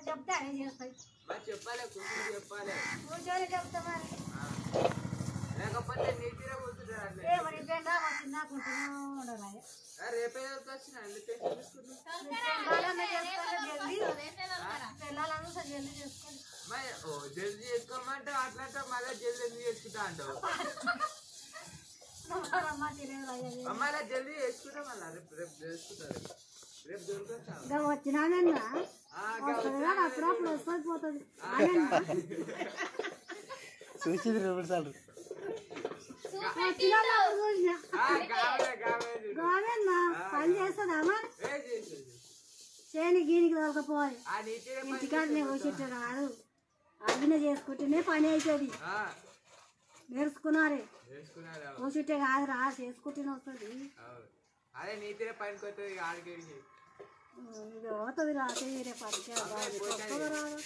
చెప్తే అదే చేస్తాయి చెప్పాలి చెప్పాలి కూర్చొని చెప్తా మరి లేకపోతే నీటిలో కూర్చుంటారు మరి పెండా చిన్నకుంటున్నా ఉండరాయ రేపే వచ్చిన జల్దీ చేసుకోమంటే అట్లా మళ్ళీ జల్దీ ఎందుకు చేసుకుంటా అంటావు మళ్ళీ జల్దీ చేసుకుంటా మళ్ళీ రేపు రేపు చేసుకుంటారు రేపు దొరుకుతా వచ్చినానన్నా అప్పుడప్పుడు వస్తుంది చూసింది 2 సార్లు పని చేస్తుందమ్మా చేని గీనికి తోలకపోవాలి ఇంటికాడనే వచ్చేట రాదు అగ్గిన చేసుకుంటేనే పని అవుతుంది నేర్చుకున్నారే కూర్చుంటే కాదు రా చేసుకుంటేనే వస్తుంది అదే నీతిరే పనికి వస్తుంది ఆడికి ఇది పోతుంది రా రే పనికి వస్తుందో రాదు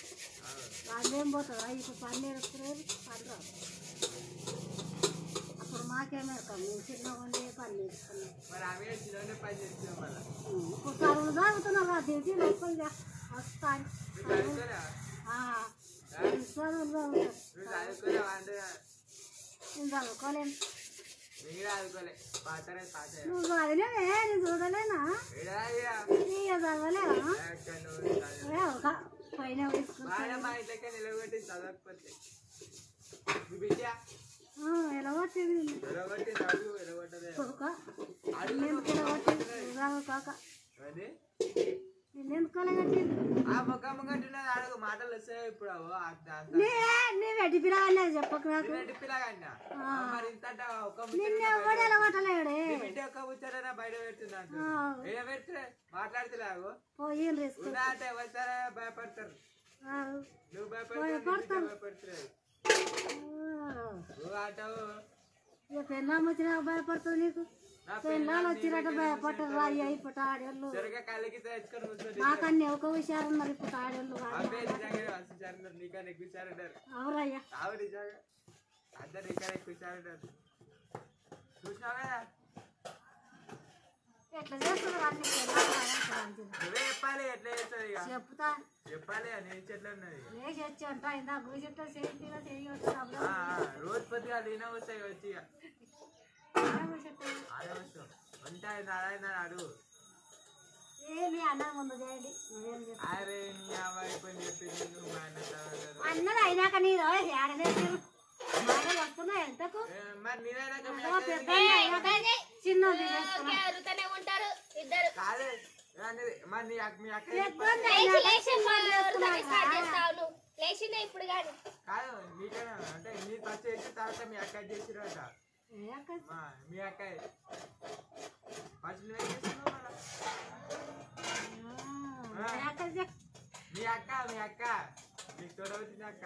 వాళ్ళేం పోతుందా ఇప్పుడు పని నేర్చుకునేది పని రాదు అప్పుడు మాకేమేరకం మేము చిన్న ఉండే పని నేర్చుకున్నాం ఇప్పుడు చదువులు తాగుతున్నారు రా డ్యూటీ నొప్పులుగా వస్తాను చదువులు నేను చదువుకోలేను నువ్వు చదివేవే నేను చూడలేనా నీకు చదవలేవా పైన ఎలా వచ్చింది కాక మాటలు వస్తాయి ఇప్పుడు వెడ్డి పిల్లగానే చెప్పకు నాకు నిన్నెవడు ఎలా కొట్టలేడే బయట పెడుతున్నాడు పెడితే మాట్లాడుతున్నావు పోయి అంటే వచ్చారా భయపడతారు నువ్వు భయపడతావు పెళ్ళాం వచ్చినా భయపడుతుంది నీకు పెళ్ళాలు వచ్చినట్టు భయపడతారు రాయి ఇప్పుడు ఆడేళ్ళు నాకన్నీ ఒక హుషారు ఉన్నారు ఇప్పుడు ఆడేళ్ళు అవురయ్యా ఎట్లా చేస్తున్నారు అన్ని చెప్పాలి ఎట్లా చేస్తుంది చెప్తా చెప్పాలి నేను చెట్లు ఉన్నది వేసి అంట ఇందా గుడిచెట్టు రోజు పొద్దుగా లేనా వస్తాయి వచ్చి ఉంటాయి నారాయణ అడుగు ఏమి అన్న ముందు చేయండి అరే నీ అమ్మాయి పని చెప్పింది అన్నది అయినాక నీరు ఏడనేసారు వస్తున్నాయి ఎంతకు మరి నీరైనాక చిన్నది ఉంటారు ఇద్దరు కాదే మరి మీ అక్క ఇప్పుడు కాదు కాదు నీకైనా అంటే నీ ఫస్ట్ చేసిన తర్వాత మీ అక్క చేసిరట మీ అక్క ఫస్ట్ నువ్వే చేస్తున్నావు మీ అక్క నీకు తోడవచ్చిన అక్క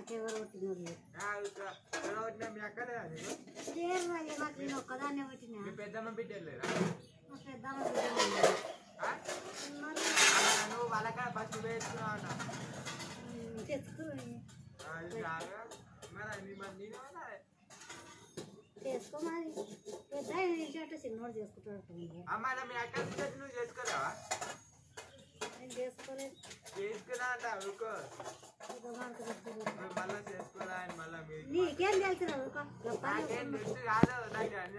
తోడవచ్చిన మీ అక్క లేదా నేను ఒక్కదాన్నే వచ్చిన మీ పెద్దమ్మ బిడ్డలేరా నువ్వు వాళ్ళ ఫస్ట్ వేసుకున్నావు అన్న చేసుకో మరి పెద్ద చిన్నోడు చేసుకుంటాడు అమ్మ మీ అక్క నువ్వు చేసుకోలేవా నేను చేసుకోలేదు చేసుకున్నా అంట ఊరుకో మళ్ళీ చేసుకోరా అని మళ్ళీ నీకేం తెలుసు నాకేం తెలుసు కాదు నాకు